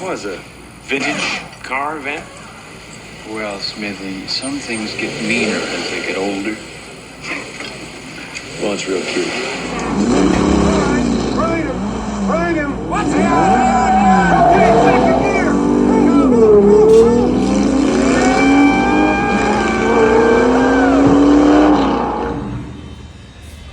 Was a vintage car event? Well, Smithy, some things get meaner as they get older. Well, it's real cute. Right him! Right him! What's he on? Okay, second gear!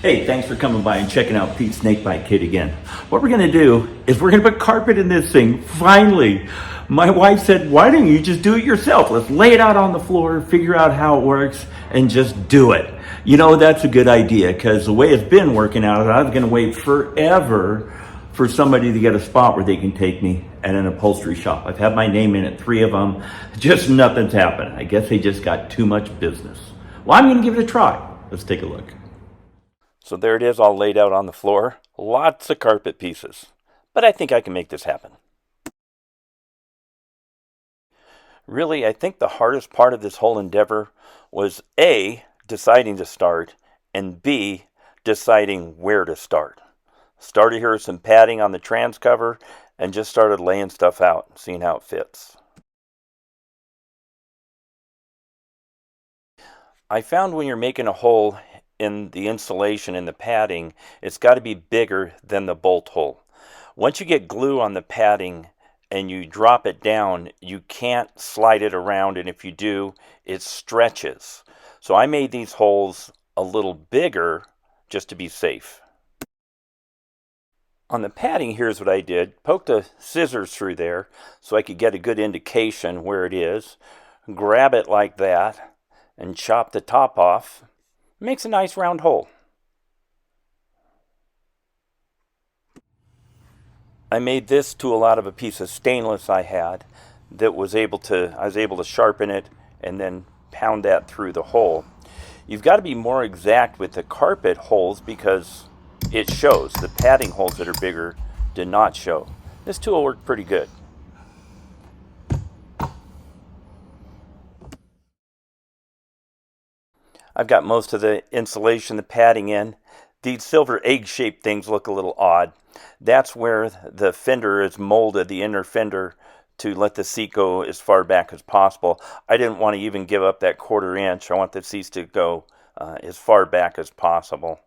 Hey, thanks for coming by and checking out Pete's Snakebite Kit again. What we're gonna do is we're gonna put carpet in this thing, finally. My wife said, why don't you just do it yourself? Let's lay it out on the floor, figure out how it works, and just do it. You know, that's a good idea, because the way it's been working out, I was gonna wait forever for somebody to get a spot where they can take me at an upholstery shop. I've had my name in it, 3 of them, just nothing's happened. I guess they just got too much business. Well, I'm gonna give it a try. Let's take a look. So there it is, all laid out on the floor. Lots of carpet pieces. But I think I can make this happen. Really, I think the hardest part of this whole endeavor was A, deciding to start, and B, deciding where to start. Started here with some padding on the trans cover and just started laying stuff out, seeing how it fits. I found when you're making a hole in the insulation in the padding, it's got to be bigger than the bolt hole. Once you get glue on the padding and you drop it down, you can't slide it around, and if you do, it stretches. So I made these holes a little bigger just to be safe. On the padding, here's what I did. Poked the scissors through there so I could get a good indication where it is. Grab it like that and chop the top off. Makes a nice round hole. I made this tool out of a piece of stainless I had that I was able to sharpen it and then pound that through the hole. You've got to be more exact with the carpet holes because it shows. The padding holes that are bigger did not show. This tool worked pretty good. I've got most of the insulation, the padding in. These silver egg-shaped things look a little odd. That's where the fender is molded, the inner fender, to let the seat go as far back as possible. I didn't want to even give up that 1/4 inch. I want the seats to go as far back as possible.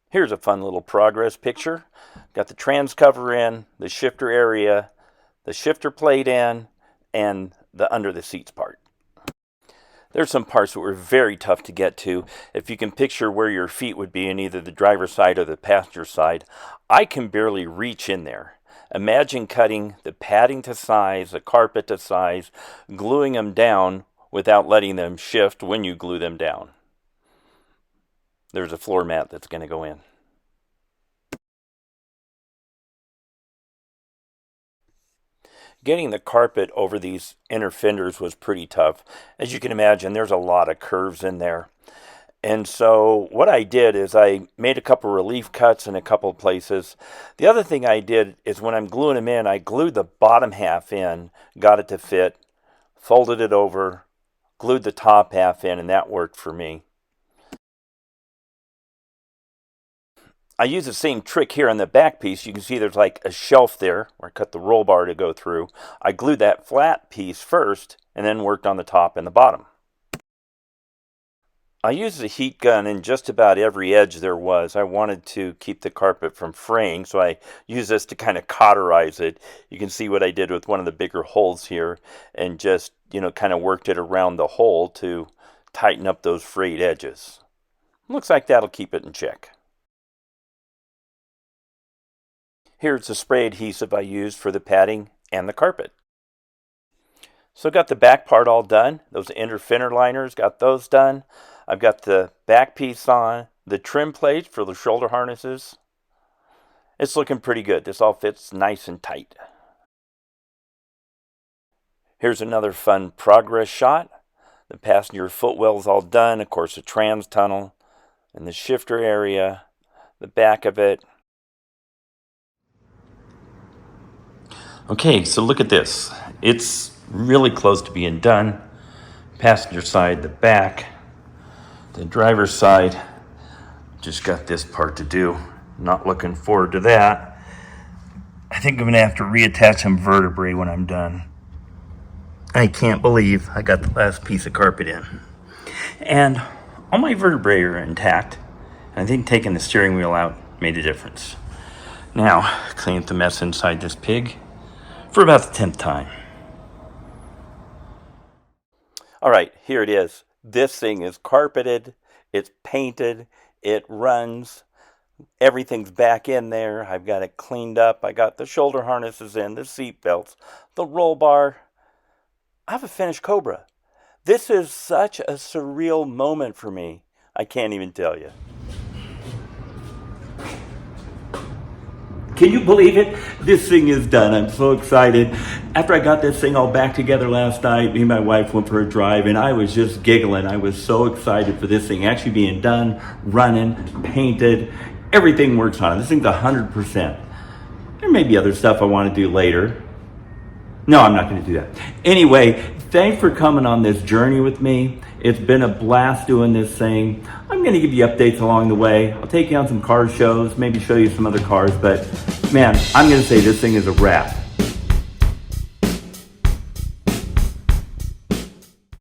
Here's a fun little progress picture. Got the trans cover in, the shifter area, the shifter plate in, and the under the seats part. There's some parts that were very tough to get to. If you can picture where your feet would be in either the driver's side or the passenger side, I can barely reach in there. Imagine cutting the padding to size, the carpet to size, gluing them down without letting them shift when you glue them down. There's a floor mat that's going to go in. Getting the carpet over these inner fenders was pretty tough. As you can imagine, there's a lot of curves in there. And so what I did is I made a couple relief cuts in a couple of places. The other thing I did is when I'm gluing them in, I glued the bottom half in, got it to fit, folded it over, glued the top half in, and that worked for me. I use the same trick here on the back piece. You can see there's like a shelf there where I cut the roll bar to go through. I glued that flat piece first and then worked on the top and the bottom. I used a heat gun in just about every edge there was. I wanted to keep the carpet from fraying, so I used this to kind of cauterize it. You can see what I did with one of the bigger holes here and just, kind of worked it around the hole to tighten up those frayed edges. Looks like that'll keep it in check. Here's the spray adhesive I used for the padding and the carpet. So got the back part all done. Those inner fender liners, got those done. I've got the back piece on, the trim plate for the shoulder harnesses. It's looking pretty good. This all fits nice and tight. Here's another fun progress shot. The passenger footwell's all done. Of course, the trans tunnel and the shifter area, the back of it. Okay, so look at this. It's really close to being done. Passenger side, the back, The driver's side, just got this part to do. Not looking forward to that. I think I'm gonna have to reattach some vertebrae when I'm done. I can't believe I got the last piece of carpet in. And all my vertebrae are intact. And I think taking the steering wheel out made a difference. Now, clean up the mess inside this pig for about the 10th time. All right, here it is. This thing is carpeted, it's painted, it runs. Everything's back in there. I've got it cleaned up. I got the shoulder harnesses in, the seat belts, the roll bar. I have a finished Cobra. This is such a surreal moment for me. I can't even tell you. Can you believe it? This thing is done. I'm so excited. After I got this thing all back together last night, me and my wife went for a drive and I was just giggling. I was so excited for this thing actually being done, running, painted. Everything works on it. This thing's 100%. There may be other stuff I want to do later. No, I'm not going to do that. Anyway, thanks for coming on this journey with me. It's been a blast doing this thing. I'm going to give you updates along the way. I'll take you on some car shows, maybe show you some other cars, but man, I'm going to say this thing is a wrap.